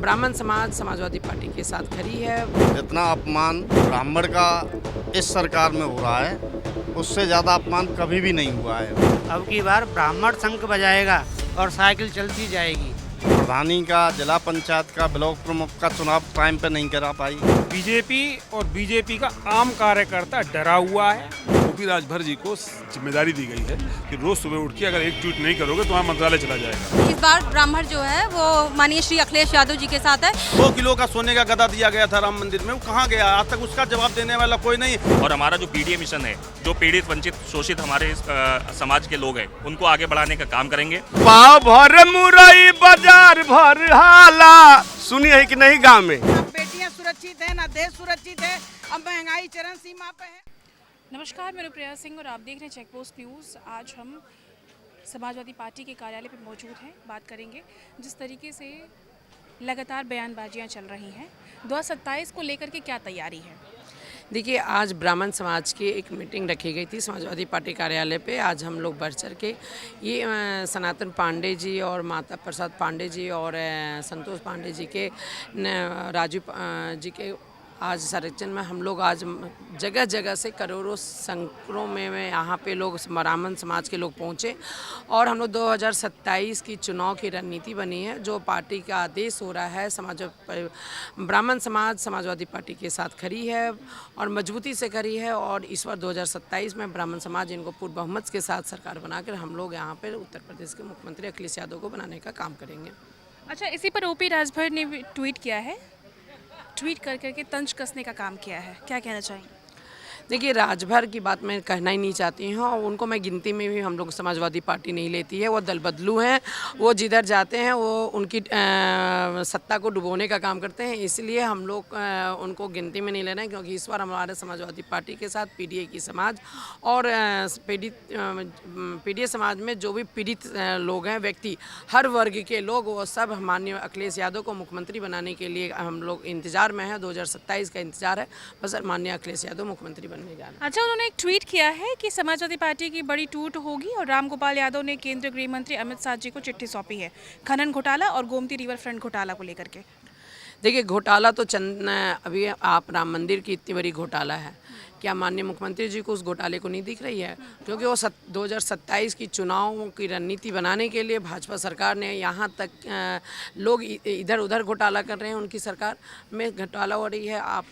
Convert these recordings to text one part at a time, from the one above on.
ब्राह्मण समाज समाजवादी पार्टी के साथ खड़ी है। जितना अपमान ब्राह्मण का इस सरकार में हो रहा है उससे ज़्यादा अपमान कभी भी नहीं हुआ है। अब की बार ब्राह्मण शंख बजाएगा और साइकिल चलती जाएगी। प्रधानी का, जिला पंचायत का, ब्लॉक प्रमुख का चुनाव टाइम पे नहीं करा पाई। बीजेपी और बीजेपी का आम कार्यकर्ता डरा हुआ है। ओपी राजभर जी को जिम्मेदारी दी गई है कि रोज सुबह उठ के अगर एक ट्वीट नहीं करोगे तो वहाँ मंत्रालय चला जाएगा। इस बार ब्राह्मण जो है वो माननीय श्री अखिलेश यादव जी के साथ है। 2 किलो का सोने का गदा दिया गया था राम मंदिर में, वो कहाँ गया? आज तक उसका जवाब देने वाला कोई नहीं। और हमारा जो पीडीए मिशन है, जो पीड़ित, वंचित, शोषित हमारे समाज के लोग हैं, उनको आगे बढ़ाने का काम करेंगे। पाव भर मुरई बाजार भर हाला, सुनी है कि नहीं गांव में? अब बेटियां सुरक्षित है, ना देश सुरक्षित है, अब महंगाई चरम सीमा पे है। नमस्कार, मैं रुपया सिंह और आप देख रहे हैं चेक पोस्ट न्यूज़। आज हम समाजवादी पार्टी के कार्यालय पर मौजूद हैं। बात करेंगे जिस तरीके से लगातार बयानबाजियां चल रही हैं, 2027 को लेकर के क्या तैयारी है? देखिए, आज ब्राह्मण समाज की एक मीटिंग रखी गई थी समाजवादी पार्टी कार्यालय पे। आज हम लोग बढ़ चढ़ के ये सनातन पांडे जी और माता प्रसाद पांडे जी और संतोष पांडे जी के, राजू जी के आज संरक्षण में हम लोग आज जगह जगह से करोड़ों संख्याओं में यहाँ पे लोग, ब्राह्मण समाज के लोग पहुँचे और हम लोग 2027 की चुनाव की रणनीति बनी है। जो पार्टी का आदेश हो रहा है, ब्राह्मण समाज समाजवादी पार्टी के साथ खड़ी है और मजबूती से खड़ी है। और इस बार 2027 में ब्राह्मण समाज इनको पूर्ण बहुमत के साथ सरकार बनाकर हम लोग यहाँ पर उत्तर प्रदेश के मुख्यमंत्री अखिलेश यादव को बनाने का काम करेंगे। अच्छा, इसी पर ओपी राजभर ने भी ट्वीट किया है, ट्वीट कर करके तंज कसने का काम किया है। क्या कहना चाहेंगे? देखिए, राजभर की बात मैं कहना ही नहीं चाहती हूँ और उनको मैं गिनती में भी हम लोग समाजवादी पार्टी नहीं लेती है। वो दल बदलू हैं, वो जिधर जाते हैं वो उनकी सत्ता को डुबोने का काम करते हैं। इसलिए हम लोग उनको गिनती में नहीं ले रहे हैं, क्योंकि इस बार हमारे समाजवादी पार्टी के साथ पीडीए की समाज और पीडीए समाज में जो भी पीड़ित लोग हैं, व्यक्ति, हर वर्ग के लोग, वो सब माननीय अखिलेश यादव को मुख्यमंत्री बनाने के लिए हम लोग इंतजार में हैं। 2027 का इंतजार है, बस माननीय अखिलेश यादव मुख्यमंत्री बनने जा रहे हैं। अच्छा, उन्होंने एक ट्वीट किया है कि समाजवादी पार्टी की बड़ी टूट होगी और रामगोपाल यादव ने केंद्रीय गृह मंत्री अमित शाह जी को चिट्ठी सौंपी है खनन घोटाला और गोमती रिवर फ्रंट घोटाला को लेकर के। देखिए, घोटाला तो अभी आप राम मंदिर की इतनी बड़ी घोटाला है, क्या माननीय मुख्यमंत्री जी को उस घोटाले को नहीं दिख रही है? क्योंकि वो 2027 की चुनावों की रणनीति बनाने के लिए भाजपा सरकार ने, यहाँ तक लोग इधर उधर घोटाला कर रहे हैं, उनकी सरकार में घोटाला हो रही है। आप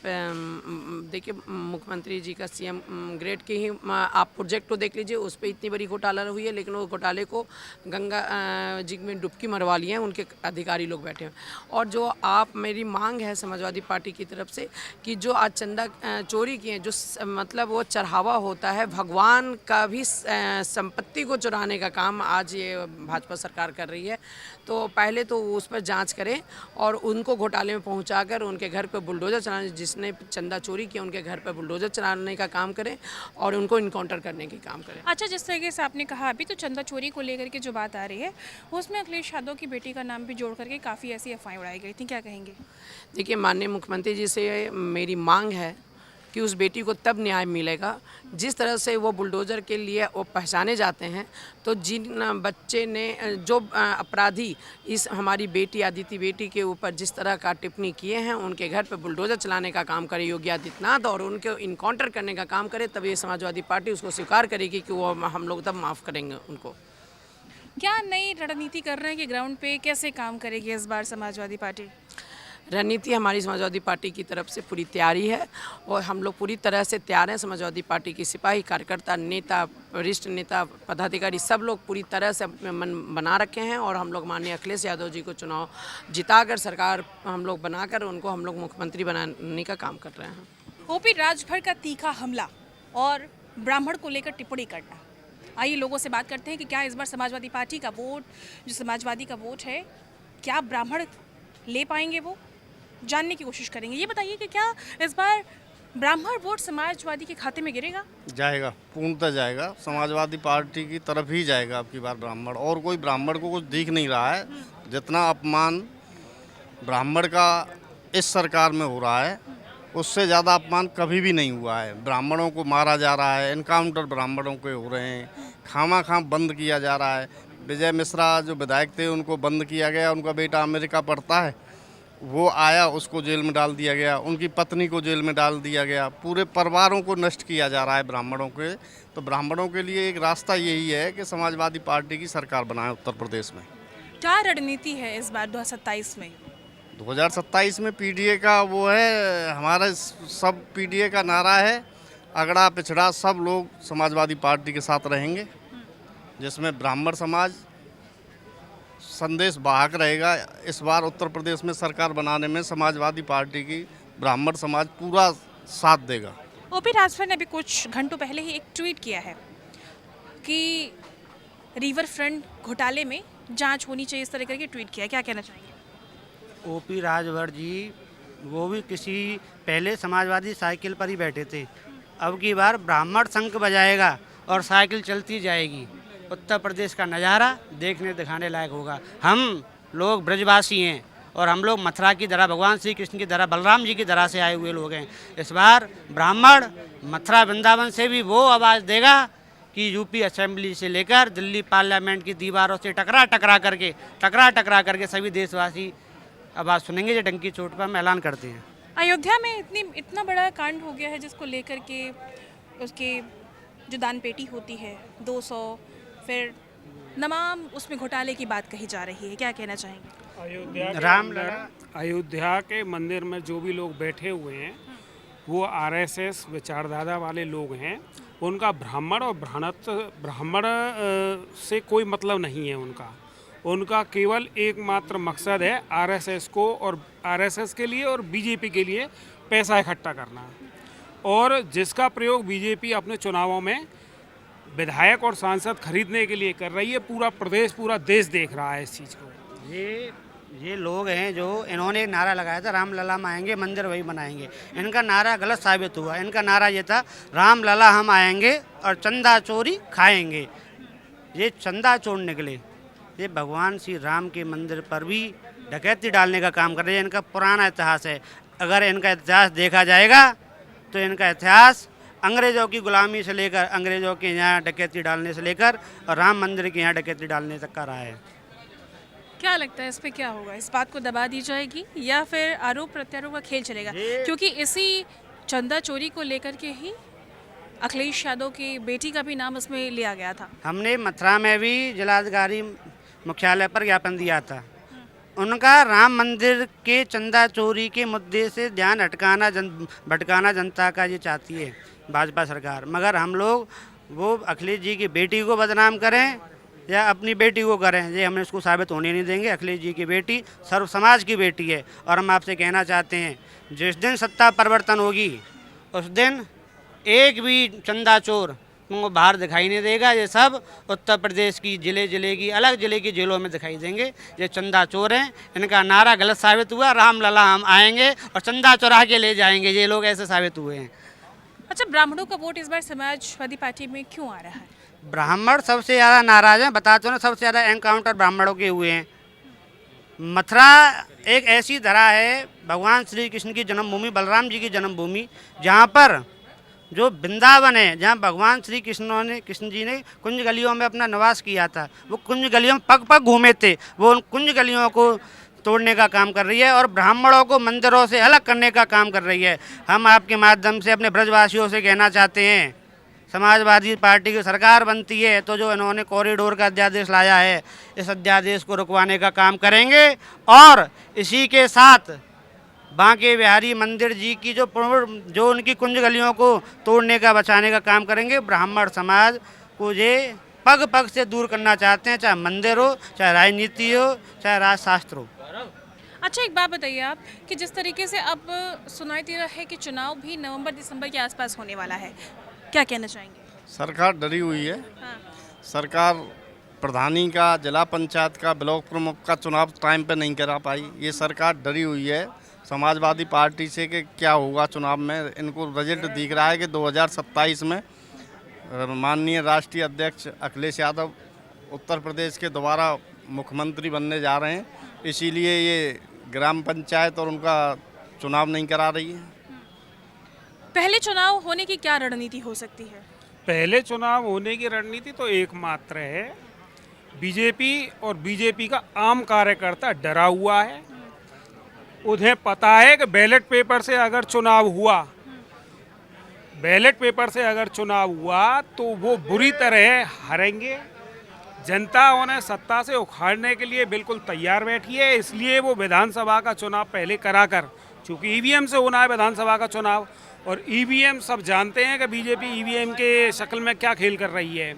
देखिए, मुख्यमंत्री जी का सीएम ग्रेड की ही आप प्रोजेक्ट को देख लीजिए, उस पर इतनी बड़ी घोटाला हुई है, लेकिन वो घोटाले को गंगा जी में डुबकी मरवा लिए हैं उनके अधिकारी लोग बैठे हैं। और जो आप, मेरी मांग है समाजवादी पार्टी की तरफ से कि जो आज चंदा चोरी किए, जो मतलब वो चढ़ावा होता है, भगवान का भी संपत्ति को चुराने का काम आज ये भाजपा सरकार कर रही है। तो पहले तो उस पर जांच करें और उनको घोटाले में पहुंचाकर उनके घर पर बुलडोजर चलाने, जिसने चंदा चोरी किया उनके घर पर बुलडोजर चलाने का काम करें और उनको इनकाउंटर करने की काम करें। अच्छा, जिस तरीके से आपने कहा अभी, तो चंदा चोरी को लेकर के जो बात आ रही है, उसमें अखिलेश यादव की बेटी का नाम भी जोड़ करके काफ़ी ऐसी अफवाहें उड़ाई गई थी, क्या कहेंगे? देखिए, माननीय मुख्यमंत्री जी से मेरी मांग है कि उस बेटी को तब न्याय मिलेगा जिस तरह से वो बुलडोज़र के लिए वो पहचाने जाते हैं। तो जिन बच्चे ने, जो अपराधी इस हमारी बेटी, आदित्य बेटी के ऊपर जिस तरह का टिप्पणी किए हैं, उनके घर पे बुलडोज़र चलाने का काम करे योगी आदित्यनाथ और उनको इनकाउंटर करने का काम करे, तब ये समाजवादी पार्टी उसको स्वीकार करेगी कि वो हम लोग तब माफ़ करेंगे उनको। क्या नई रणनीति कर रहे हैं कि ग्राउंड पे कैसे काम करेगी इस बार समाजवादी पार्टी? रणनीति हमारी समाजवादी पार्टी की तरफ से पूरी तैयारी है और हम लोग पूरी तरह से तैयार हैं। समाजवादी पार्टी की सिपाही, कार्यकर्ता, नेता, वरिष्ठ नेता, पदाधिकारी, सब लोग पूरी तरह से अपने मन बना रखे हैं और हम लोग माननीय अखिलेश यादव जी को चुनाव जिताकर सरकार हम लोग बनाकर उनको हम लोग मुख्यमंत्री बनाने का काम कर रहे हैं। ओपी राजभर का तीखा हमला और ब्राह्मण को लेकर टिप्पणी करना। आइए लोगों से बात करते हैं कि क्या इस बार समाजवादी पार्टी का वोट, जो समाजवादी का वोट है, क्या ब्राह्मण ले पाएंगे? वो जानने की कोशिश करेंगे। ये बताइए कि क्या इस बार ब्राह्मण वोट समाजवादी के खाते में गिरेगा? जाएगा, पूर्णतः जाएगा, समाजवादी पार्टी की तरफ ही जाएगा अब की बार ब्राह्मण। और कोई ब्राह्मण को कुछ दिख नहीं रहा है। जितना अपमान ब्राह्मण का इस सरकार में हो रहा है उससे ज़्यादा अपमान कभी भी नहीं हुआ है। ब्राह्मणों को मारा जा रहा है, इनकाउंटर ब्राह्मणों के हो रहे हैं, खामा बंद किया जा रहा है। विजय मिश्रा जो विधायक थे उनको बंद किया गया, उनका बेटा अमेरिका पढ़ता है वो आया, उसको जेल में डाल दिया गया, उनकी पत्नी को जेल में डाल दिया गया, पूरे परिवारों को नष्ट किया जा रहा है ब्राह्मणों के। तो ब्राह्मणों के लिए एक रास्ता यही है कि समाजवादी पार्टी की सरकार बनाए उत्तर प्रदेश में। क्या रणनीति है इस बार 2027 में? 2027 में पीडीए का वो है, हमारा सब पीडीए का नारा है, अगड़ा पिछड़ा सब लोग समाजवादी पार्टी के साथ रहेंगे, जिसमें ब्राह्मण समाज संदेश वाहक रहेगा। इस बार उत्तर प्रदेश में सरकार बनाने में समाजवादी पार्टी की ब्राह्मण समाज पूरा साथ देगा। ओपी राजभर ने अभी कुछ घंटों पहले ही एक ट्वीट किया है कि रिवर फ्रंट घोटाले में जांच होनी चाहिए, इस तरह करके ट्वीट किया। क्या कहना चाहेंगे? ओपी राजभर जी वो भी किसी पहले समाजवादी साइकिल पर ही बैठे थे, अब की बार ब्राह्मण शंख बजाएगा और साइकिल चलती जाएगी। उत्तर प्रदेश का नज़ारा देखने दिखाने लायक होगा। हम लोग ब्रजवासी हैं और हम लोग मथुरा की तरह, भगवान श्री कृष्ण की तरह, बलराम जी की तरह से आए हुए लोग हैं। इस बार ब्राह्मण मथुरा वृंदावन से भी वो आवाज़ देगा कि यूपी असेंबली से लेकर दिल्ली पार्लियामेंट की दीवारों से टकरा टकरा करके सभी देशवासी आवाज़ सुनेंगे जो डंकी चोट पर हम ऐलान करते हैं। अयोध्या में इतना बड़ा कांड हो गया है जिसको लेकर के उसके जो दान पेटी होती है 200, फिर तमाम उसमें घोटाले की बात कही जा रही है। क्या कहना चाहेंगे? अयोध्या के मंदिर में जो भी लोग बैठे हुए हैं वो आरएसएस विचारधारा वाले लोग हैं। उनका ब्राह्मण और ब्राह्मण से कोई मतलब नहीं है। उनका केवल एकमात्र मकसद है आरएसएस को और आरएसएस के लिए और बीजेपी के लिए पैसा इकट्ठा करना, और जिसका प्रयोग बीजेपी अपने चुनावों में विधायक और सांसद खरीदने के लिए कर रही है। पूरा प्रदेश, पूरा देश देख रहा है इस चीज़ को। ये लोग हैं जो इन्होंने एक नारा लगाया था, राम लला हम आएंगे मंदिर वही बनाएंगे। इनका नारा गलत साबित हुआ। इनका नारा ये था, राम लला हम आएंगे और चंदा चोरी खाएंगे। ये चंदा चोर निकले। ये भगवान श्री राम के मंदिर पर भी डकैती डालने का काम कर रहे हैं। इनका पुराना इतिहास है। अगर इनका इतिहास देखा जाएगा तो इनका इतिहास अंग्रेज़ों की गुलामी से लेकर, अंग्रेज़ों के यहाँ डकैती डालने से लेकर और राम मंदिर के यहाँ डकैती डालने तक का रहा है। क्या लगता है इस पे क्या होगा? इस बात को दबा दी जाएगी या फिर आरोप प्रत्यारोप का खेल चलेगा? क्योंकि इसी चंदा चोरी को लेकर के ही अखिलेश यादव की बेटी का भी नाम उसमें लिया गया था। हमने मथुरा में भी जिलाधिकारी मुख्यालय पर ज्ञापन दिया था। उनका राम मंदिर के चंदा चोरी के मुद्दे से ध्यान भटकाना जनता का ये चाहती है भाजपा सरकार। मगर हम लोग वो अखिलेश जी की बेटी को बदनाम करें या अपनी बेटी को करें, ये हम इसको साबित होने नहीं देंगे। अखिलेश जी की बेटी सर्व समाज की बेटी है। और हम आपसे कहना चाहते हैं, जिस दिन सत्ता परिवर्तन होगी उस दिन एक भी चंदा चोर तुमको बाहर दिखाई नहीं देगा। ये सब उत्तर प्रदेश की जिले की अलग जिले की जेलों में दिखाई देंगे। ये चंदा चोर हैं। इनका नारा गलत साबित हुआ, राम लला हम आएंगे और चंदा चुरा के ले जाएंगे। ये लोग ऐसे साबित हुए हैं। अच्छा, ब्राह्मणों का वोट इस बार समाजवादी पार्टी में क्यों आ रहा है? ब्राह्मण सबसे ज़्यादा नाराज हैं। बताते हो ना, सबसे ज़्यादा एनकाउंटर ब्राह्मणों के हुए हैं। मथुरा एक ऐसी धरा है, भगवान श्री कृष्ण की जन्मभूमि, बलराम जी की जन्मभूमि, जहाँ पर जो वृंदावन है, जहाँ भगवान श्री कृष्ण जी ने कुंज गलियों में अपना निवास किया था, वो कुंज गलियों में पग पग घूमे थे। वो उन कुंज गलियों को तोड़ने का काम कर रही है और ब्राह्मणों को मंदिरों से अलग करने का काम कर रही है। हम आपके माध्यम से अपने ब्रजवासियों से कहना चाहते हैं, समाजवादी पार्टी की सरकार बनती है तो जो इन्होंने कॉरिडोर का अध्यादेश लाया है, इस अध्यादेश को रुकवाने का काम करेंगे। और इसी के साथ बांके बिहारी मंदिर जी की जो उनकी कुंज गलियों को तोड़ने का, बचाने का काम करेंगे। ब्राह्मण समाज को ये पग पग से दूर करना चाहते हैं, चाहे मंदिर हो, चाहे राजनीति हो, चाहे राजशास्त्र हो। अच्छा, एक बात बताइए आप कि जिस तरीके से अब सुनाई दे रहा है कि चुनाव भी नवंबर-दिसंबर के आसपास होने वाला है, क्या कहना चाहेंगे? सरकार डरी हुई है। हाँ। सरकार प्रधानी का, जिला पंचायत का, ब्लॉक प्रमुख का चुनाव टाइम पे नहीं करा पाई। ये सरकार डरी हुई है समाजवादी पार्टी से कि क्या होगा चुनाव में। इनको रिजल्ट दिख रहा है कि 2027 में माननीय राष्ट्रीय अध्यक्ष अखिलेश यादव उत्तर प्रदेश के दोबारा मुख्यमंत्री बनने जा रहे हैं। इसीलिए ये ग्राम पंचायत और उनका चुनाव नहीं करा रही है। पहले चुनाव होने की क्या रणनीति हो सकती है? पहले चुनाव होने की रणनीति तो एकमात्र है, बीजेपी और बीजेपी का आम कार्यकर्ता डरा हुआ है। उन्हें पता है कि बैलेट पेपर से अगर चुनाव हुआ तो वो बुरी तरह हारेंगे। जनता उन्हें सत्ता से उखाड़ने के लिए बिल्कुल तैयार बैठी है, इसलिए वो विधानसभा का चुनाव पहले कराकर, चूँकि ईवीएम से होना है विधानसभा का चुनाव, और ईवीएम सब जानते हैं कि बीजेपी ईवीएम के शक्ल में क्या खेल कर रही है,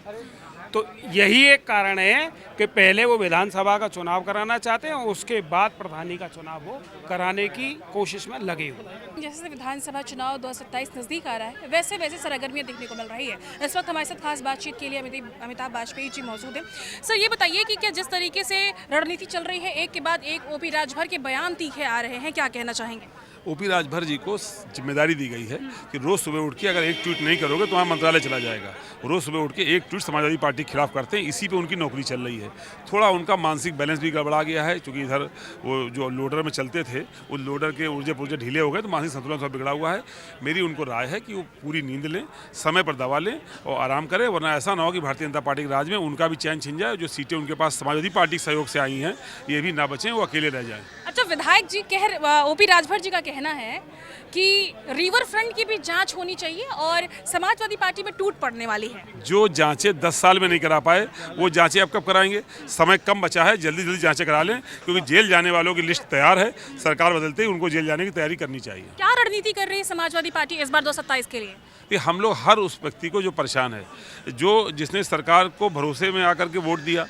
तो यही एक कारण है कि पहले वो विधानसभा का चुनाव कराना चाहते हैं, उसके बाद प्रधानी का चुनाव वो कराने की कोशिश में लगे हुए। जैसे विधानसभा चुनाव 2027 नज़दीक आ रहा है, वैसे वैसे सरगर्मियाँ देखने को मिल रही है। इस वक्त हमारे साथ खास बातचीत के लिए अमिताभ बाजपेयी जी मौजूद हैं। सर, ये बताइए कि क्या जिस तरीके से रणनीति चल रही है, एक के बाद एक ओपी राजभर के बयान तीखे आ रहे हैं, क्या कहना चाहेंगे? ओपी राजभर जी को जिम्मेदारी दी गई है कि रोज़ सुबह उठ के अगर एक ट्वीट नहीं करोगे तो वहाँ मंत्रालय चला जाएगा। रोज़ सुबह उठ के एक ट्वीट समाजवादी पार्टी के खिलाफ करते हैं, इसी पे उनकी नौकरी चल रही है। थोड़ा उनका मानसिक बैलेंस भी गड़बड़ा गया है, क्योंकि इधर वो जो लोडर में चलते थे, उस लोडर के ऊर्जे पुर्जे ढीले हो गए, तो मानसिक संतुलन थोड़ा बिगड़ा हुआ है। मेरी उनको राय है कि वो पूरी नींद लें, समय पर दवा लें और आराम करें, वरना ऐसा ना हो कि भारतीय जनता पार्टी के राज में उनका भी चैन छिन जाए। जो सीटें उनके पास समाजवादी पार्टी के सहयोग से आई हैं, ये भी ना बचें, वो अकेले रह जाएं। अच्छा, विधायक जी ओपी राजभर जी का कहना है कि रिवर फ्रंट की भी जांच होनी चाहिए और समाजवादी पार्टी में टूट पड़ने वाली है। जो जांचें 10 साल में नहीं करा पाए, वो जांचें अब कब कराएंगे? समय कम बचा है, जल्दी जल्दी जांचें करा लें, क्योंकि जेल जाने वालों की लिस्ट तैयार है। सरकार बदलते ही उनको जेल जाने की तैयारी करनी चाहिए। क्या रणनीति कर रही है समाजवादी पार्टी इस बार 2027 के लिए? कि हम लोग हर उस व्यक्ति को जो परेशान है, जिसने सरकार को भरोसे में आकर के वोट दिया,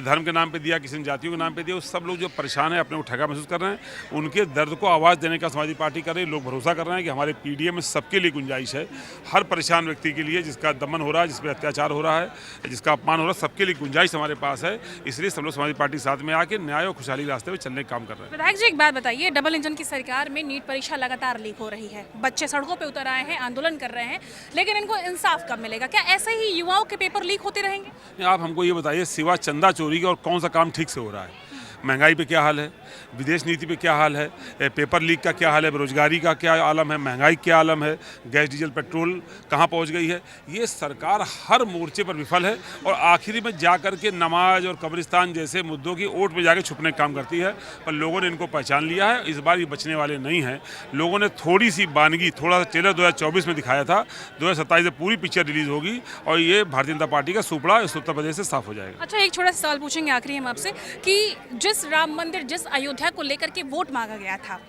धर्म के नाम पे दिया, किसी ने जातियों के नाम पे दिया, उस सब लोग जो परेशान है, अपने को ठगा महसूस कर रहे हैं, उनके दर्द को आवाज़ देने का समाजवादी पार्टी कर रही है। लोग भरोसा कर रहे हैं कि हमारे पीडीए में सबके लिए गुंजाइश है। हर परेशान व्यक्ति के लिए, जिसका दमन हो रहा है, जिस पर अत्याचार हो रहा है, जिसका अपमान हो रहा है, सबके लिए गुंजाइश हमारे पास है। इसलिए सब लोग समाजवादी पार्टी साथ में आके न्याय और खुशहाली रास्ते में चलने का काम कर रहे हैं। विधायक जी, एक बात बताइए, डबल इंजन की सरकार में नीट परीक्षा लगातार लीक हो रही है, बच्चे सड़कों पर उतर आए हैं, आंदोलन कर रहे हैं, लेकिन इनको इंसाफ कब मिलेगा? क्या ऐसे ही युवाओं के पेपर लीक होते रहेंगे? आप हमको ये बताइए, सिवा चंदा चोरी के और कौन सा काम ठीक से हो रहा है? महंगाई पे क्या हाल है, विदेश नीति पे क्या हाल है, पेपर लीक का क्या हाल है, बेरोजगारी का क्या आलम है, महंगाई क्या आलम है, गैस डीजल पेट्रोल कहाँ पहुँच गई है। ये सरकार हर मोर्चे पर विफल है और आखिरी में जाकर के नमाज और कब्रिस्तान जैसे मुद्दों की ओट में जाकर छुपने का काम करती है। पर लोगों ने इनको पहचान लिया है, इस बार ये बचने वाले नहीं हैं। लोगों ने थोड़ी सी बानगी, थोड़ा सा ट्रेलर 2024 में दिखाया था, 2027 में पूरी पिक्चर रिलीज होगी और ये भारतीय जनता पार्टी का सुपड़ा इस उत्तर प्रदेश से साफ हो जाएगा। अच्छा, एक छोटा सा सवाल पूछेंगे आखिरी हम आपसे कि जिस राम मंदिर, जिस अयोध्या को लेकर के वोट मांगा गया था,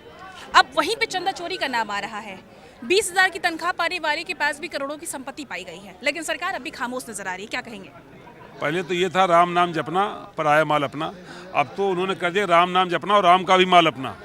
अब वहीं पे चंदा चोरी का नाम आ रहा है। 20,000 की तनख्वाह पाने वाले के पास भी करोड़ों की संपत्ति पाई गई है, लेकिन सरकार अभी खामोश नजर आ रही है, क्या कहेंगे? पहले तो ये था राम नाम जपना, पराया माल अपना। अब तो उन्होंने कर दिया राम नाम जपना और राम का भी माल अपना।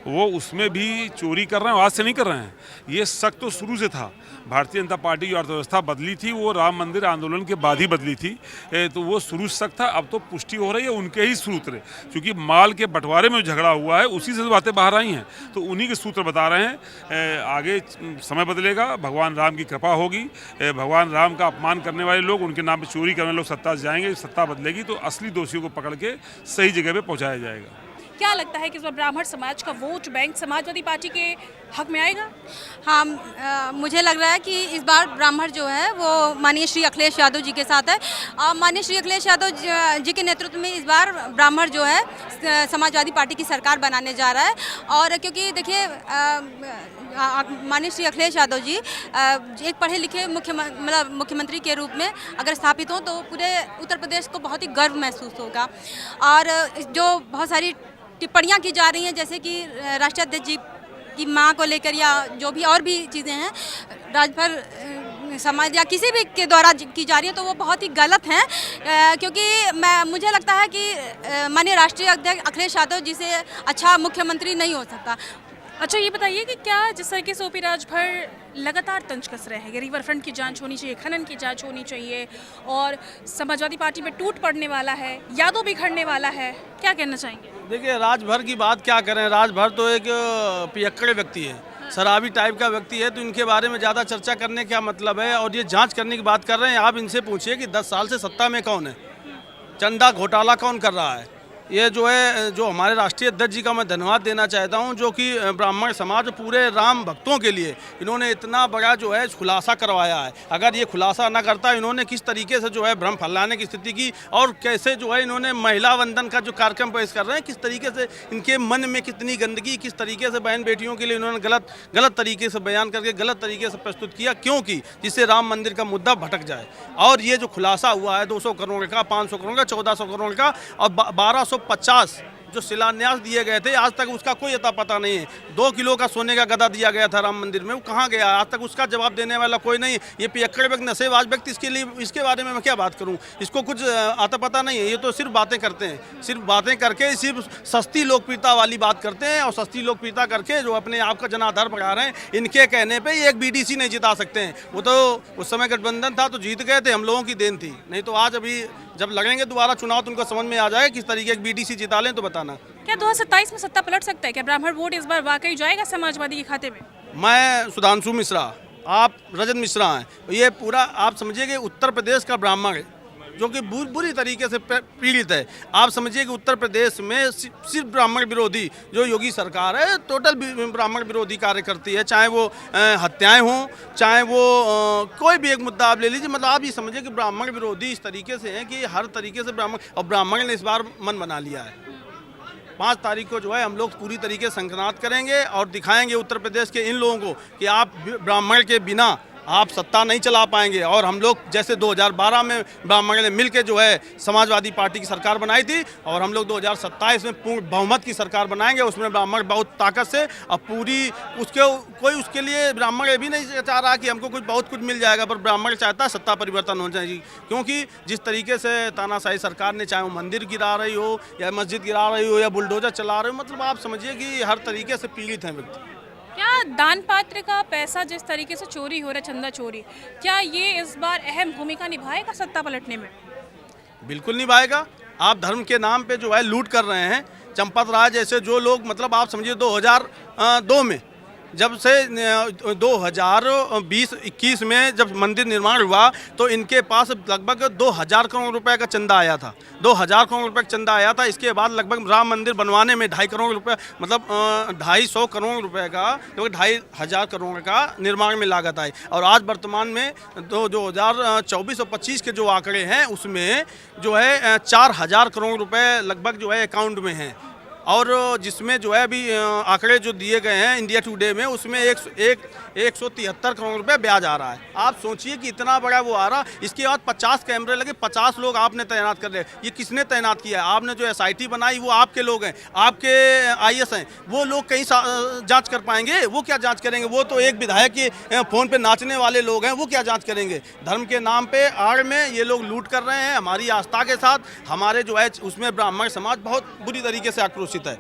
वो उसमें भी चोरी कर रहे हैं, आज से नहीं कर रहे हैं। ये शक तो शुरू से था। भारतीय जनता पार्टी की अर्थव्यवस्था बदली थी, वो राम मंदिर आंदोलन के बाद ही बदली थी, तो वो शुरू शक था। अब तो पुष्टि हो रही है, उनके ही सूत्र, क्योंकि माल के बंटवारे में जो झगड़ा हुआ है उसी से बातें बाहर आई हैं, तो उन्हीं के सूत्र बता रहे हैं। आगे समय बदलेगा, भगवान राम की कृपा होगी, भगवान राम का अपमान करने वाले लोग, उनके नाम पर चोरी करने वाले लोग सत्ता से जाएंगे, सत्ता बदलेगी तो असली दोषियों को पकड़ के सही जगह पर पहुँचाया जाएगा। क्या लगता है कि इस बार ब्राह्मण समाज का वोट बैंक समाजवादी पार्टी के हक में आएगा? हाँ, मुझे लग रहा है कि इस बार ब्राह्मण जो है वो माननीय श्री अखिलेश यादव जी के साथ है। माननीय श्री अखिलेश यादव जी के नेतृत्व में इस बार ब्राह्मण जो है समाजवादी पार्टी की सरकार बनाने जा रहा है। और क्योंकि देखिए, माननीय श्री अखिलेश यादव जी एक पढ़े लिखे मुख्यमंत्री के रूप में अगर स्थापित हों तो पूरे उत्तर प्रदेश को बहुत ही गर्व महसूस होगा। और जो बहुत सारी टिप्पणियां की जा रही हैं, जैसे कि राष्ट्रीय अध्यक्ष जी की मां को लेकर या जो भी और भी चीज़ें हैं राजभर समाज या किसी भी के द्वारा की जा रही हैं, तो वो बहुत ही गलत हैं। क्योंकि मुझे लगता है कि माननीय राष्ट्रीय अध्यक्ष अखिलेश यादव जी से अच्छा मुख्यमंत्री नहीं हो सकता। अच्छा, ये बताइए कि क्या जिस तरीके से ओपी राजभर लगातार तंज कस रहे हैं कि रिवर फ्रंट की जांच होनी चाहिए, खनन की जांच होनी चाहिए और समाजवादी पार्टी में टूट पड़ने वाला है, यादव बिखरने वाला है, क्या कहना चाहेंगे? देखिए, राजभर की बात क्या करें, राजभर तो एक पियक्कड़ व्यक्ति है, शराबी टाइप का व्यक्ति है, तो इनके बारे में ज़्यादा चर्चा करने का क्या मतलब है। और ये जांच करने की बात कर रहे हैं, आप इनसे पूछिए कि 10 साल से सत्ता में कौन है, चंदा घोटाला कौन कर रहा है, ये जो है, जो हमारे राष्ट्रीय अध्यक्ष जी का मैं धन्यवाद देना चाहता हूं, जो कि ब्राह्मण समाज पूरे राम भक्तों के लिए इन्होंने इतना बड़ा जो है खुलासा करवाया है। अगर ये खुलासा ना करता, इन्होंने किस तरीके से जो है भ्रम फैलाने की स्थिति की, और कैसे जो है इन्होंने महिला वंदन का जो कार्यक्रम पेश कर रहे हैं, किस तरीके से इनके मन में कितनी गंदगी, किस तरीके से बहन बेटियों के लिए इन्होंने गलत तरीके से बयान करके गलत तरीके से प्रस्तुत किया, क्योंकि जिससे राम मंदिर का मुद्दा भटक जाए। और ये जो खुलासा हुआ है 200 करोड़ का, 500 करोड़ का, 1400 करोड़ का और 1250 जो शिलान्यास दिए गए थे, आज तक उसका कोई अता पता नहीं है। 2 किलो का सोने का गदा दिया गया था राम मंदिर में, वो कहाँ गया? आज तक उसका जवाब देने वाला कोई नहीं। ये पियक्कड़ व्यक्ति, नशेबाज व्यक्ति, इसके बारे में मैं क्या बात करूं? इसको कुछ आता पता नहीं है। ये तो सिर्फ बातें करते हैं, सिर्फ बातें करके सिर्फ सस्ती लोकप्रियता वाली बात करते हैं, और सस्ती लोकप्रियता करके जो अपने आप का जनाधार बढ़ा रहे हैं। इनके कहने पर एक BDC नहीं जिता सकते हैं। वो तो उस समय गठबंधन था तो जीत गए थे, हम लोगों की देन थी। नहीं तो आज अभी जब लगेंगे दोबारा चुनाव तो उनको समझ में आ जाएगा किस तरीके की BDC जिता लें। तो बताना क्या 2027 में सत्ता पलट सकता है? क्या ब्राह्मण वोट इस बार वाकई जाएगा समाजवादी के खाते में? मैं सुधांशु मिश्रा, आप रजत मिश्रा हैं, ये पूरा आप समझिए कि उत्तर प्रदेश का ब्राह्मण है जो कि बुरी तरीके से पीड़ित है। आप समझिए कि उत्तर प्रदेश में सिर्फ ब्राह्मण विरोधी जो योगी सरकार है, टोटल ब्राह्मण विरोधी कार्य करती है। चाहे वो हत्याएं हों, चाहे वो कोई भी एक मुद्दा आप ले लीजिए, मतलब आप ये समझिए कि ब्राह्मण विरोधी इस तरीके से हैं कि हर तरीके से ब्राह्मण ने इस बार मन बना लिया है। 5 तारीख को जो है हम लोग पूरी तरीके से संक्रांत करेंगे और दिखाएंगे उत्तर प्रदेश के इन लोगों को कि आप ब्राह्मण के बिना आप सत्ता नहीं चला पाएंगे। और हम लोग जैसे 2012 में ब्राह्मण ने मिलकर जो है समाजवादी पार्टी की सरकार बनाई थी, और हम लोग 2027 में पूर्ण बहुमत की सरकार बनाएंगे। उसमें ब्राह्मण बहुत ताकत से, और पूरी कोई उसके लिए ब्राह्मण ये भी नहीं चाह रहा कि हमको बहुत कुछ मिल जाएगा, पर ब्राह्मण चाहता है सत्ता परिवर्तन हो जाएगी। क्योंकि जिस तरीके से तानाशाही सरकार ने, चाहे वो मंदिर गिरा रही हो या मस्जिद गिरा रही हो या बुलडोजर चला रही हो, मतलब आप समझिए कि हर तरीके से पीड़ित हैं व्यक्ति। क्या दान पात्र का पैसा जिस तरीके से चोरी हो रहा है, चंदा चोरी, क्या ये इस बार अहम भूमिका निभाएगा सत्ता पलटने में? बिल्कुल निभाएगा। आप धर्म के नाम पे जो है लूट कर रहे हैं। चंपत राय जैसे जो लोग, मतलब आप समझिए 2002 में जब से 2020-21 में जब मंदिर निर्माण हुआ तो इनके पास लगभग 2000 करोड़ रुपए का चंदा आया था। 2000 करोड़ रुपए का चंदा आया था। इसके बाद लगभग राम मंदिर बनवाने में 2.5 करोड़ रुपए, मतलब 250 करोड़ रुपए का, जो 2500 करोड़ का निर्माण में लागत आई। और आज वर्तमान में 2024 और 25 के जो आंकड़े हैं उसमें जो है 4000 करोड़ रुपए लगभग जो है अकाउंट में हैं। और जिसमें जो है अभी आंकड़े जो दिए गए हैं इंडिया टुडे में, उसमें 173 करोड़ रुपए ब्याज आ रहा है। आप सोचिए कि इतना बड़ा वो आ रहा। इसके बाद 50 कैमरे लगे, 50 लोग आपने तैनात कर रहे। ये किसने तैनात किया है? आपने जो SIT बनाई वो आपके लोग हैं, आपके IS हैं। वो लोग कहीं जांच कर पाएंगे? वो क्या जांच करेंगे? वो तो एक विधायक के फ़ोन पे नाचने वाले लोग हैं, वो क्या जांच करेंगे? धर्म के नाम पे आड़ में ये लोग लूट कर रहे हैं हमारी आस्था के साथ। हमारे जो है उसमें ब्राह्मण समाज बहुत बुरी तरीके से आक्रोशित है।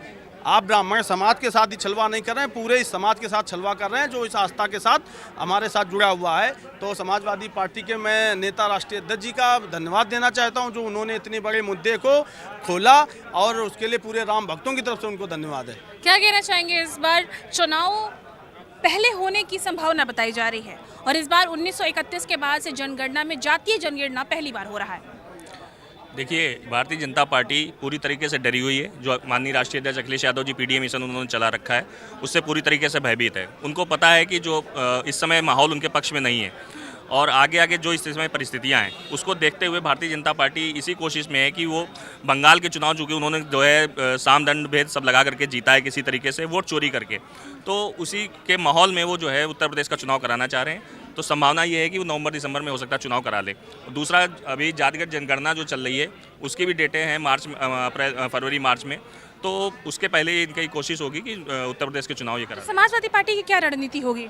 आप ब्राह्मण समाज के साथ ही छलवा नहीं कर रहे हैं, पूरे इस समाज के साथ छलवा कर रहे हैं जो इस आस्था के साथ हमारे साथ जुड़ा हुआ है। तो समाजवादी पार्टी के मैं नेता राष्ट्रीय अध्यक्ष जी का धन्यवाद देना चाहता हूं, जो उन्होंने इतने बड़े मुद्दे को खोला, और उसके लिए पूरे राम भक्तों की तरफ से उनको धन्यवाद है। क्या कहना चाहेंगे? इस बार चुनाव पहले होने की संभावना बताई जा रही है, और इस बार 1931 के बाद से जनगणना में जातीय जनगणना पहली बार हो रहा है। देखिए, भारतीय जनता पार्टी पूरी तरीके से डरी हुई है। जो माननीय राष्ट्रीय अध्यक्ष अखिलेश यादव जी PDA मिशन उन्होंने चला रखा है, उससे पूरी तरीके से भयभीत है। उनको पता है कि जो इस समय माहौल उनके पक्ष में नहीं है, और आगे जो इस समय परिस्थितियां हैं उसको देखते हुए भारतीय जनता पार्टी इसी कोशिश में है कि वो बंगाल के चुनाव, चूँकि उन्होंने जो है साम दंड भेद सब लगा करके जीता है किसी तरीके से वोट चोरी करके, तो उसी के माहौल में वो जो है उत्तर प्रदेश का चुनाव कराना चाह रहे हैं। तो संभावना ये है कि वो नवंबर-दिसंबर में हो सकता है चुनाव करा ले। दूसरा, अभी जातिगत जनगणना जो चल रही है उसकी भी डेटें हैं फरवरी-मार्च में, तो उसके पहले इनकी कोशिश होगी कि उत्तर प्रदेश के चुनाव ये करा। समाजवादी पार्टी की क्या रणनीति होगी?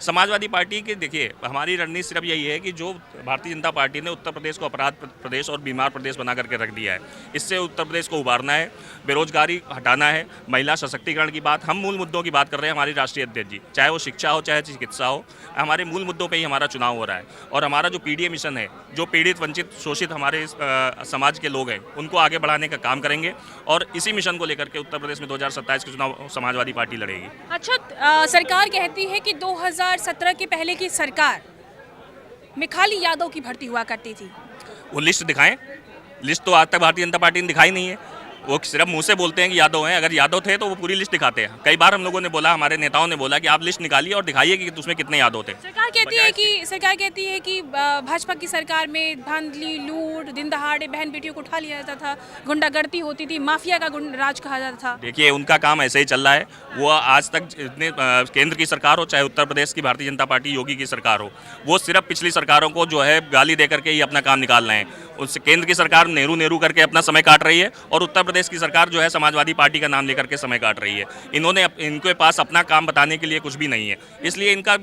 समाजवादी पार्टी के, देखिए, हमारी रणनीति सिर्फ यही है कि जो भारतीय जनता पार्टी ने उत्तर प्रदेश को अपराध प्रदेश और बीमार प्रदेश बना करके रख दिया है, इससे उत्तर प्रदेश को उबारना है, बेरोजगारी हटाना है, महिला सशक्तिकरण की बात, हम मूल मुद्दों की बात कर रहे हैं हमारी राष्ट्रीय अध्यक्ष जी, चाहे वो शिक्षा हो चाहे चिकित्सा हो, हमारे मूल मुद्दों पर ही हमारा चुनाव हो रहा है। और हमारा जो PDA मिशन है, जो पीड़ित, वंचित, शोषित हमारे समाज के लोग हैं, उनको आगे बढ़ाने का काम करेंगे, और इसी मिशन को लेकर के उत्तर प्रदेश में 2027 के चुनाव समाजवादी पार्टी लड़ेगी। अच्छा, सरकार कहती है कि 2017 के पहले की सरकार में खाली यादव की भर्ती हुआ करती थी। वो लिस्ट दिखाएं। लिस्ट तो आज तक भारतीय जनता पार्टी ने दिखाई नहीं है। वो सिर्फ मुंह से बोलते हैं कि यादव हैं, अगर यादव थे तो वो पूरी लिस्ट दिखाते हैं। कई बार हम लोगों ने बोला, हमारे नेताओं ने बोला कि आप लिस्ट निकालिए और दिखाइए कि उसमें कितने यादव थे। सरकार कहती है कि भाजपा की सरकार में धांधली, लूट, दिन दहाड़े बहन बेटियों को उठा लिया जाता था, गुंडागर्दी होती थी, माफिया का राज कहा जाता था। देखिए, उनका काम ऐसे ही चल रहा है। वो आज तक इतने केंद्र की सरकार हो, चाहे उत्तर प्रदेश की भारतीय जनता पार्टी योगी की सरकार हो, वो सिर्फ पिछली सरकारों को जो है गाली दे करके ही अपना काम निकाल रहे हैं। उस केंद्र की सरकार नेहरू करके अपना समय काट रही है और उत्तर प्रदेश की सरकार जो है समाजवादी पार्टी का नाम लेकर के समय काट रही है। इनके पास अपना काम बताने के लिए कुछ भी नहीं है, इसलिए इनका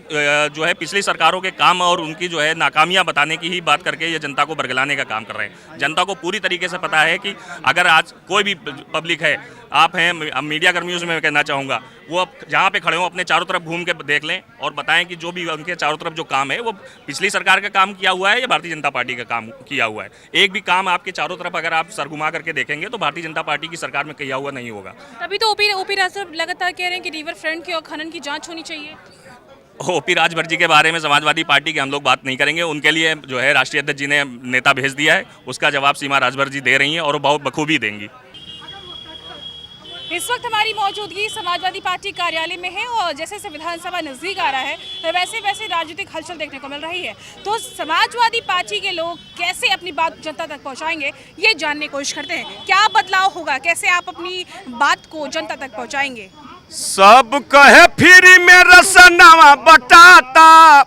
जो है पिछली सरकारों के काम और उनकी जो है नाकामियां बताने की ही बात करके ये जनता को बरगलाने का काम कर रहे हैं। जनता को पूरी तरीके से पता है कि अगर आज कोई भी पब्लिक है, आप हैं, मीडिया कर्मियों से मैं कहना चाहूँगा, वो अब जहाँ पे खड़े हों अपने चारों तरफ घूम के देख लें और बताएं कि जो भी उनके चारों तरफ जो काम है वो पिछली सरकार का काम किया हुआ है या भारतीय जनता पार्टी का काम किया हुआ है। एक भी काम आपके चारों तरफ अगर आप सर घुमा करके देखेंगे तो भारतीय जनता पार्टी की सरकार में किया हुआ नहीं होगा। तभी तो ओपी राजभर लगातार कह रहे हैं कि रिवर फ्रंट की और खनन की जांच होनी चाहिए। ओपी राजभर जी के बारे में समाजवादी पार्टी के हम लोग बात नहीं करेंगे। उनके लिए जो है राष्ट्रीय अध्यक्ष जी ने नेता भेज दिया है, उसका जवाब सीमा राजभर जी दे रही हैं और वो बहुत बखूबी देंगी। इस वक्त हमारी मौजूदगी समाजवादी पार्टी कार्यालय में है और जैसे जैसे विधानसभा नजदीक आ रहा है वैसे वैसे राजनीतिक हलचल देखने को मिल रही है। तो समाजवादी पार्टी के लोग कैसे अपनी बात जनता तक पहुंचाएंगे, ये जानने की कोशिश करते हैं। क्या बदलाव होगा, कैसे आप अपनी बात को जनता तक पहुंचाएंगे? सब कहे फ्री में रसनवा बटाता,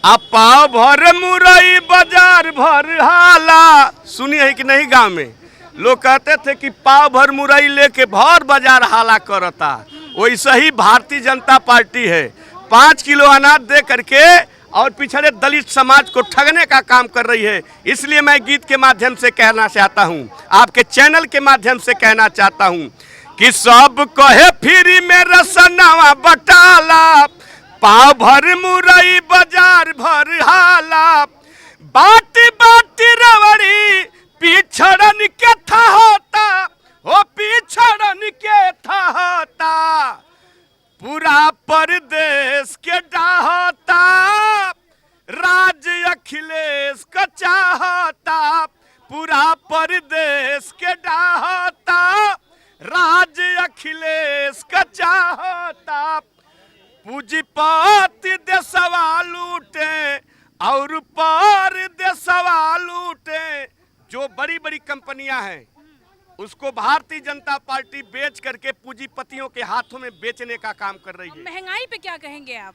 पाव भर मुरई बाजार भर हाला। सुनी है कि नहीं? गांव में लोग कहते थे कि पाव भर मुरई लेके भर बाजार हाला करता। वैसे ही भारतीय जनता पार्टी है, 5 किलो अनाज दे करके और पिछड़े दलित समाज को ठगने का काम कर रही है। इसलिए मैं गीत के माध्यम से कहना चाहता हूँ, आपके चैनल के माध्यम से कहना चाहता हूँ कि सब कहे फ्री में रसनवा बटाला, पाव भर मुरई बाजार भर हाला। बाटी बाटी रवड़ी पिछड़न के था होता, ओ पिछड़न के था होता, पूरा परदेश के डाहता, राज अखिलेश का चाहता, पूरा परदेश के डाहता, राज अखिलेश का चाहता। पूंजीपति देशवा लूटे और पर देशवा लूटे। जो बड़ी बड़ी कंपनियां हैं उसको भारतीय जनता पार्टी बेच करके पूंजीपतियों के हाथों में बेचने का काम कर रही है। महंगाई पे क्या कहेंगे आप?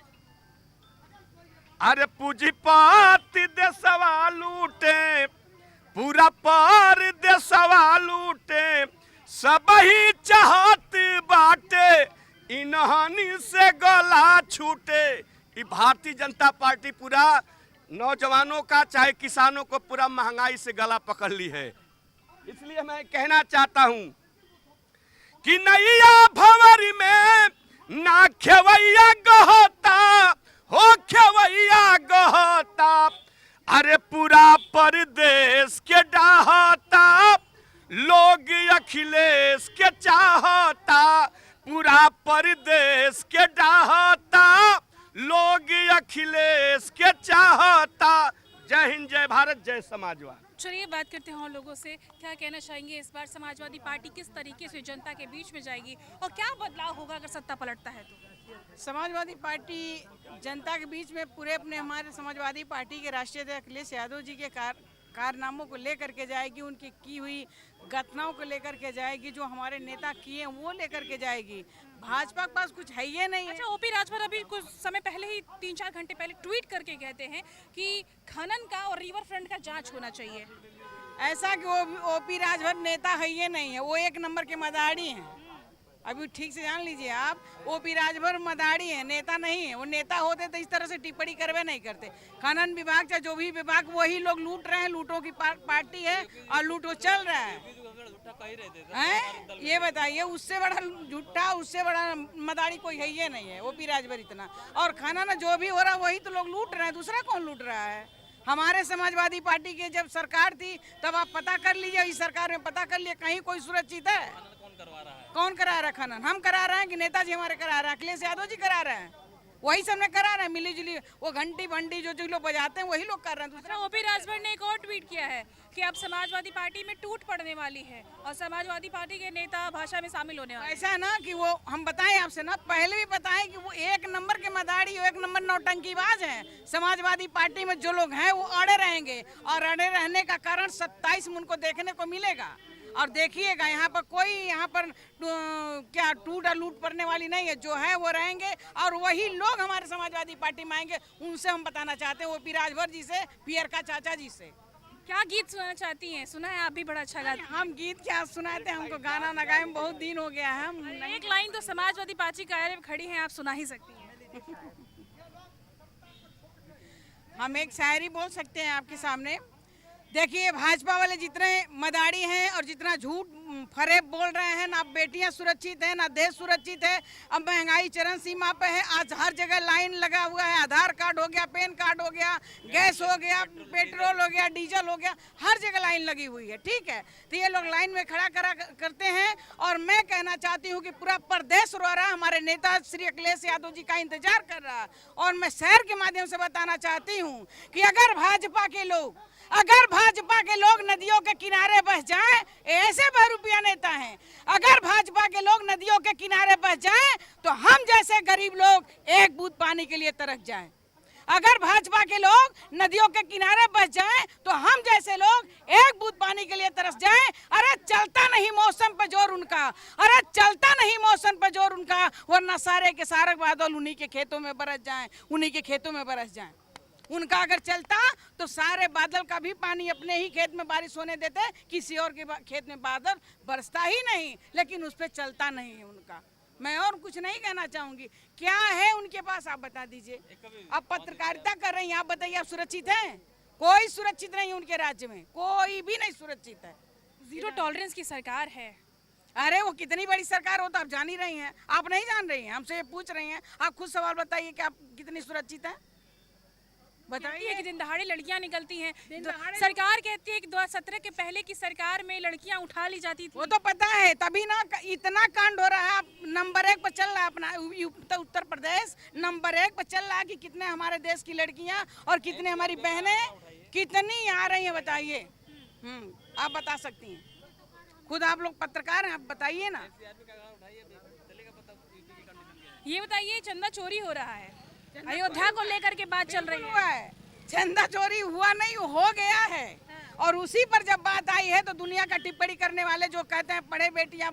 अरे पूंजीपति देशवा लूटे, पूरा पर देशवा लूटे, सब ही चाहत बाटे इन्हानी से गला छूटे। ये भारतीय जनता पार्टी पूरा नौजवानों का चाहे किसानों को पूरा महंगाई से गला पकड़ ली है। इसलिए मैं कहना चाहता हूं कि नैया भंवर में ना खेवैया गहता, हो खेवैया गहता, अरे पूरा परदेश के डाहता, लोग अखिलेश के चाहता, पूरा परदेश के डाहता, लोग अखिलेश के चाहता। जय हिंद, जय भारत, जय समाजवाद। चलिए बात करते हैं और लोगों से। क्या कहना चाहेंगे इस बार समाजवादी पार्टी किस तरीके से जनता के बीच में जाएगी और क्या बदलाव होगा अगर सत्ता पलटता है तो? समाजवादी पार्टी जनता के बीच में पूरे अपने हमारे समाजवादी पार्टी के राष्ट्रीय अध्यक्ष अखिलेश यादव जी के कारनामों को लेकर के जाएगी, उनकी की हुई घटनाओं को लेकर के जाएगी, जो हमारे नेता किए वो लेकर के जाएगी। भाजपा के पास कुछ है ये नहीं है। अच्छा, ओपी राजभर अभी कुछ समय पहले ही 3-4 घंटे पहले ट्वीट करके कहते हैं कि खनन का और रिवर फ्रंट का जांच होना चाहिए। ऐसा कि वो ओपी राजभर नेता है ये नहीं है, वो 1 नंबर के मदारी हैं। अभी ठीक से जान लीजिए आप, ओपी राजभर मदारी है, नेता नहीं है। वो नेता होते तो इस तरह से टिप्पणी करवे नहीं करते। खनन विभाग चाहे जो भी विभाग, वही लोग लूट रहे हैं, लूटों की पार्टी है और लूटो चल रहा है। ये बताइए, उससे बड़ा झूठा, उससे बड़ा मदारी कोई है ये नहीं है ओपी राजभर इतना। और खनन जो भी हो रहा है वही तो लोग लूट रहे हैं, दूसरा कौन लूट रहा है? हमारे समाजवादी पार्टी की जब सरकार थी तब आप पता कर लीजिए, इस सरकार में पता कर लिए, कहीं कोई सुरक्षित है? कौन करा रहा है खनन? हम करा रहे हैं कि नेताजी हमारे करा रहे हैं? अखिलेश यादव जी करा रहे हैं? वही सबने करा रहे हैं मिली जुली, वो घंटी भंडी जो लोग बजाते हैं वही लोग कर रहे हैं। अच्छा, ओपी राजभर ने एक और ट्वीट किया है कि अब समाजवादी पार्टी में टूट पड़ने वाली है और समाजवादी पार्टी के नेता भाषा में शामिल होने वाले हैं। ऐसा है ना कि वो हम बताएं आपसे ना, पहले भी बताएं कि वो एक नंबर के मदारी, एक नंबर नौटंकीबाज हैं। समाजवादी पार्टी में जो लोग हैं वो अड़े रहेंगे और अड़े रहने का कारण 27 में उनको देखने को मिलेगा। और देखिएगा यहाँ पर कोई यहाँ पर क्या टूट और लूट पड़ने वाली नहीं है, जो है वो रहेंगे और वही लोग हमारे समाजवादी पार्टी में आएंगे। उनसे हम बताना चाहते हैं, ओपी राजभर जी से, पियर का चाचा जी से। क्या गीत सुनना चाहती हैं? सुना है आप भी बड़ा अच्छा गाती हैं। हम गीत क्या सुनाते हैं, हमको गाना ना गाए में बहुत दिन हो गया है। हम एक लाइन तो समाजवादी पार्टी कार्यालय में खड़ी हैं, आप सुना ही सकती हैं। हम एक शायरी बोल सकते हैं आपके सामने। देखिए, भाजपा वाले जितने मदारी हैं और जितना झूठ फरेब बोल रहे हैं, ना बेटियां सुरक्षित हैं ना देश सुरक्षित है। अब महंगाई चरम सीमा पे है, आज हर जगह लाइन लगा हुआ है। आधार कार्ड हो गया, पैन कार्ड हो गया, गैस हो गया, पेट्रोल हो गया, डीजल हो गया, हर जगह लाइन लगी हुई है। ठीक है, तो ये लोग लाइन में खड़ा करते हैं और मैं कहना चाहती हूँ कि पूरा प्रदेश रो रहा, हमारे नेता श्री अखिलेश यादव जी का इंतजार कर रहा। और मैं शहर के माध्यम से बताना चाहती हूँ कि अगर भाजपा के लोग नदियों के किनारे बस जाएं, ऐसे बहुरूपिया नेता हैं, अगर भाजपा के लोग नदियों के किनारे बस जाएं तो हम जैसे गरीब लोग एक बूंद पानी के लिए तरस जाएं। अगर भाजपा के लोग नदियों के किनारे बस जाएं तो हम जैसे लोग एक बूंद पानी के लिए तरस जाएं। अरे चलता नहीं मौसम पर जोर उनका, अरे चलता नहीं मौसम पर जोर उनका, वरना सारे के सारे बादल उन्हीं के खेतों में बरस जाएं, उन्हीं के खेतों में बरस जाएं। उनका अगर चलता तो सारे बादल का भी पानी अपने ही खेत में बारिश होने देते, किसी और के खेत में बादल बरसता ही नहीं, लेकिन उस पर चलता नहीं है उनका। मैं और कुछ नहीं कहना चाहूंगी। क्या है उनके पास आप बता दीजिए। आप पत्रकारिता कर रही हैं, आप बताइए, आप सुरक्षित हैं? कोई सुरक्षित नहीं है उनके राज्य में, कोई भी नहीं सुरक्षित है। जीरो टॉलरेंस की सरकार है। अरे वो कितनी बड़ी सरकार हो तो आप जान ही रही हैं, आप नहीं जान रही हैं, हमसे ये पूछ रही हैं। आप खुद सवाल बताइए कि आप कितनी सुरक्षित हैं, बताइए। कि दिन दहाड़े लड़कियां निकलती हैं, सरकार कहती है कि 2017 के पहले की सरकार में लड़कियां उठा ली जाती थी। वो तो पता है, तभी ना इतना कांड हो रहा है। आप नंबर 1 पर चल रहा है अपना उत्तर प्रदेश, नंबर 1 पर चल रहा है कि कितने हमारे देश की लड़कियां और कितने हमारी बहनें कितनी आ रही हैं, बताइए। आप बता सकती हैं, खुद आप लोग पत्रकार हैं, आप बताइए ना। ये बताइए, चंदा चोरी हो रहा है, अयोध्या को लेकर के बात चल रही है। चंदा चोरी हुआ नहीं, हो गया है। और उसी पर जब बात आई है तो दुनिया का टिप्पणी करने वाले जो कहते हैं बड़े बेटियां,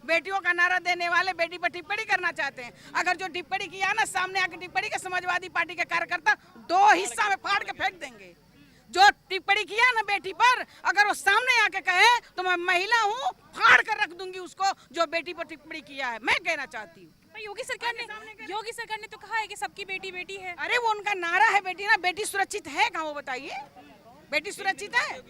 बेटियों का नारा देने वाले बेटी पर टिप्पणी करना चाहते हैं। अगर जो टिप्पणी किया ना, सामने आके टिप्पणी के समाजवादी पार्टी के कार्यकर्ता 2 हिस्सा में फाड़ के फेंक देंगे। जो टिप्पणी किया ना बेटी पर, अगर वो सामने आके कहे तो मैं महिला हूँ, फाड़ कर रख दूंगी उसको जो बेटी पर टिप्पणी किया है। मैं कहना चाहती हूँ। योगी सरकार ने तो कहा है कि सबकी बेटी बेटी है। अरे वो उनका नारा है बेटी ना, बेटी सुरक्षित है कहाँ, वो बताइए। बेटी सुरक्षित है?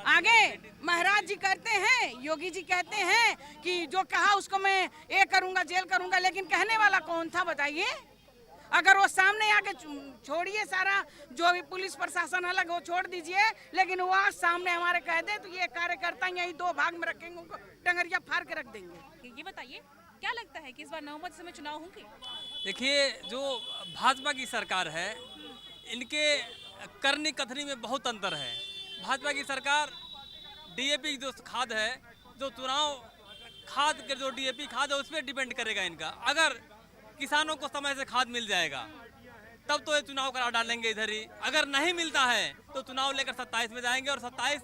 आगे महाराज जी कहते हैं, योगी जी कहते हैं कि जो कहा उसको मैं ये करूंगा, जेल करूंगा, लेकिन कहने वाला कौन था बताइए। अगर वो सामने आके, छोड़िए सारा जो भी पुलिस प्रशासन अलग हो छोड़ दीजिए, लेकिन वो आज सामने हमारे कह दे तो ये कार्यकर्ता यही 2 भाग में रखेंगे, उनको टंगरिया फाड़ के रख देंगे। ये बताइए, क्या लगता है कि इस बार नवंबर समय चुनाव होंगे? देखिए, जो भाजपा की सरकार है, इनके करनी कथनी में बहुत अंतर है। भाजपा की सरकार डीएपी की जो खाद है, जो चुनाव खाद के जो डीएपी खाद है उस पर डिपेंड करेगा इनका। अगर किसानों को समय से खाद मिल जाएगा तब तो ये चुनाव करा डालेंगे इधर ही। अगर नहीं मिलता है तो चुनाव लेकर 27 में जाएंगे और 27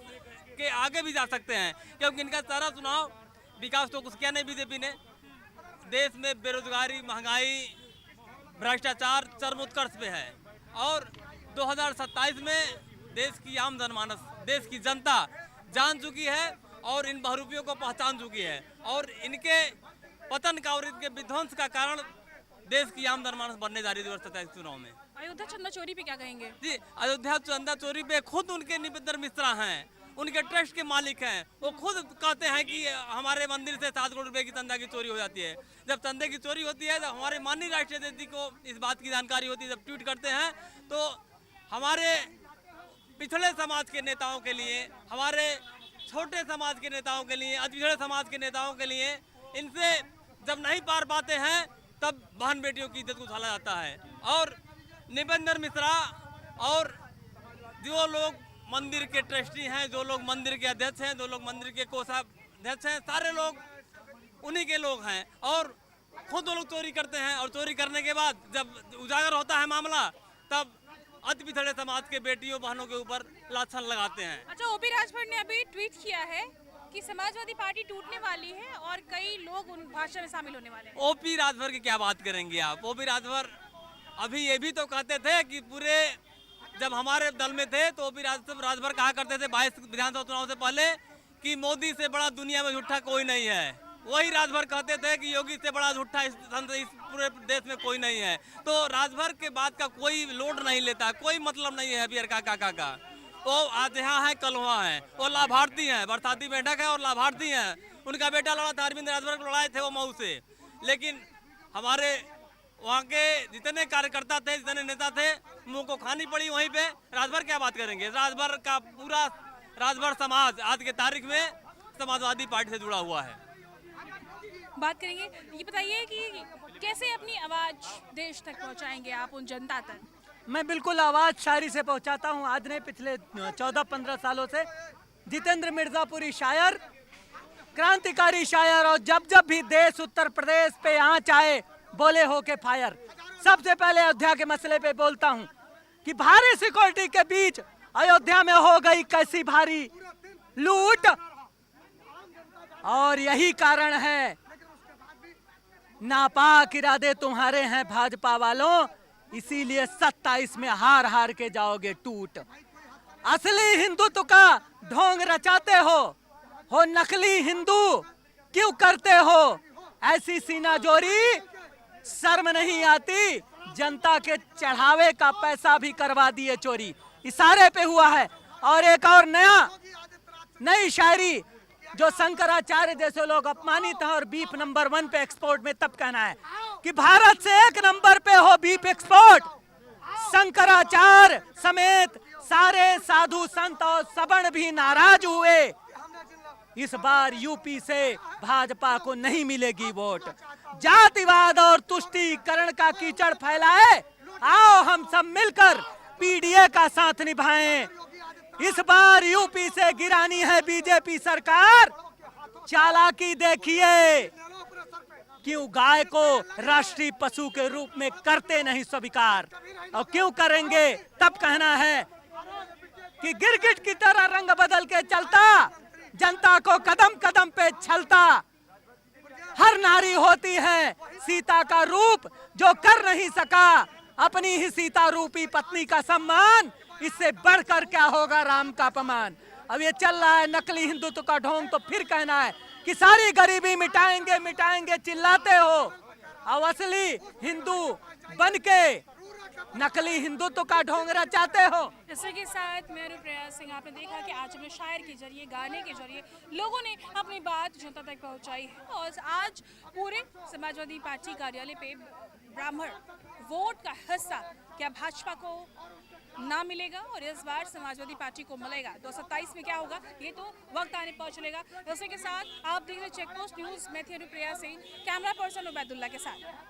के आगे भी जा सकते हैं, क्योंकि इनका सारा चुनाव विकास तो कुछ किया नहीं बीजेपी ने। देश में बेरोजगारी, महंगाई, भ्रष्टाचार चरम उत्कर्ष पे है और 2027 में देश की आम जनमानस, देश की जनता जान चुकी है और इन बहुरूपियों को पहचान चुकी है और इनके पतन का और इनके विध्वंस का कारण देश की आम जनमानस बनने जा रही है 2027 चुनाव में। अयोध्या चंदा चोरी पे क्या कहेंगे? जी, अयोध्या चंदा चोरी पे खुद उनके निवेदन मिश्रा हैं, उनके ट्रस्ट के मालिक हैं, वो खुद कहते हैं कि हमारे मंदिर से 7 करोड़ रुपए की चंदा की चोरी हो जाती है। जब चंदे की चोरी होती है तो हमारे माननीय राष्ट्रीय अध्यक्ष को इस बात की जानकारी होती है। जब ट्वीट करते हैं तो हमारे पिछड़े समाज के नेताओं के लिए, हमारे छोटे समाज के नेताओं के लिए, अति पिछड़े समाज के नेताओं के लिए, इनसे जब नहीं पार पाते हैं तब बहन बेटियों की इज्जत को उछाला जाता है। और निबंधन मिश्रा और जो लोग मंदिर के ट्रस्टी हैं, जो लोग मंदिर के अध्यक्ष हैं, जो लोग मंदिर के कोषाध्यक्ष हैं, सारे लोग उन्हीं के लोग हैं और खुद वो लोग चोरी करते हैं। और चोरी करने के बाद जब उजागर होता है मामला, तब अति पिछड़े समाज के बेटियों बहनों के ऊपर लाछन लगाते हैं। अच्छा, ओपी राजभर ने अभी ट्वीट किया है कि समाजवादी पार्टी टूटने वाली है और कई लोग उन भाषण में शामिल होने वाले हैं। ओपी राजभर की क्या बात करेंगे आप? ओपी राजभर अभी ये भी तो कहते थे कि पूरे जब हमारे दल में थे तो ओपी राजभर कहा करते थे 22 विधानसभा चुनाव से पहले कि मोदी से बड़ा दुनिया में झूठा कोई नहीं है। वही राजभर कहते थे कि योगी से बड़ा झूठा इस पूरे देश में कोई नहीं है। तो राजभर के बात का कोई लोड नहीं लेता, कोई मतलब नहीं है अभी काका का। वो आज यहाँ है, कल वहाँ है। वो लाभार्थी हैं, बरसाती बैठक है और लाभार्थी हैं। उनका बेटा लड़ा था, अरविंद राजभर को लड़ाए थे वो मऊ से। लेकिन हमारे वहाँ के जितने कार्यकर्ता थे, जितने नेता थे, मुंह को खानी पड़ी वहीं पे। राजभर क्या बात करेंगे? राजभर का पूरा राजभर समाज आज के तारीख में समाजवादी पार्टी से जुड़ा हुआ है। बात करेंगे, ये बताइए कि कैसे अपनी आवाज देश तक पहुंचाएंगे आप, उन जनता तक? मैं बिल्कुल आवाज शायरी से पहुंचाता हूं। आज नहीं, पिछले 14-15 सालों से जितेंद्र मिर्जापुरी शायर, क्रांतिकारी शायर, और जब जब भी देश उत्तर प्रदेश पे आंच आए बोले हो के फायर। सबसे पहले अयोध्या के मसले पे बोलता हूं कि भारी सिक्योरिटी के बीच अयोध्या में हो गई कैसी भारी लूट, और यही कारण है नापाक इरादे तुम्हारे हैं भाजपा वालों, इसीलिए 27 में हार हार के जाओगे टूट। असली हिंदुत्व का ढोंग रचाते हो नकली हिंदू क्यों करते हो ऐसी सीना जोरी? शर्म नहीं आती? जनता के चढ़ावे का पैसा भी करवा दिए चोरी। इशारे पे हुआ है। और एक और नई शायरी जो शंकराचार्य जैसे लोग अपमानित हैं और बीफ नंबर 1 पे एक्सपोर्ट में, तब कहना है कि भारत से 1 नंबर पे हो बीफ एक्सपोर्ट। शंकराचार्य समेत सारे साधु संत और सवर्ण भी नाराज हुए। इस बार यूपी से भाजपा को नहीं मिलेगी वोट। जातिवाद और तुष्टीकरण का कीचड़ फैलाए, आओ हम सब मिलकर पीडीए का साथ निभाएं। इस बार यूपी से गिरानी है बीजेपी सरकार। चालाकी देखिए, क्यों गाय को राष्ट्रीय पशु के रूप में करते नहीं स्वीकार, और क्यों करेंगे? तब कहना है कि गिरगिट की तरह रंग बदल के चलता, जनता को कदम कदम पे छलता। हर नारी होती है सीता का रूप, जो कर नहीं सका अपनी ही सीता रूपी पत्नी का सम्मान, इससे बढ़कर क्या होगा राम का अपमान। अब ये चल रहा है नकली हिंदुत्व का ढोंग, तो फिर कहना है कि सारी गरीबी मिटाएंगे मिटाएंगे चिल्लाते हो, अब असली हिंदू बनके नकली हिंदुत्व का ढोंग रचाते हो। इसी के साथ मैं अनुप्रिया सिंह, आपने देखा कि आज हमें शायर के जरिए, गाने के जरिए लोगों ने अपनी बात जनता तक पहुंचाई है। और आज पूरे समाजवादी पार्टी कार्यालय पे ब्राह्मण वोट का हिस्सा क्या भाजपा को ना मिलेगा और इस बार समाजवादी पार्टी को मिलेगा? 2027 में क्या होगा ये तो वक्त आने पर चलेगा। इसी के साथ आप देख रहे चेक पोस्ट न्यूज़, मैं थी अनुप्रिया सिंह, कैमरा पर्सन उबैदुल्ला के साथ।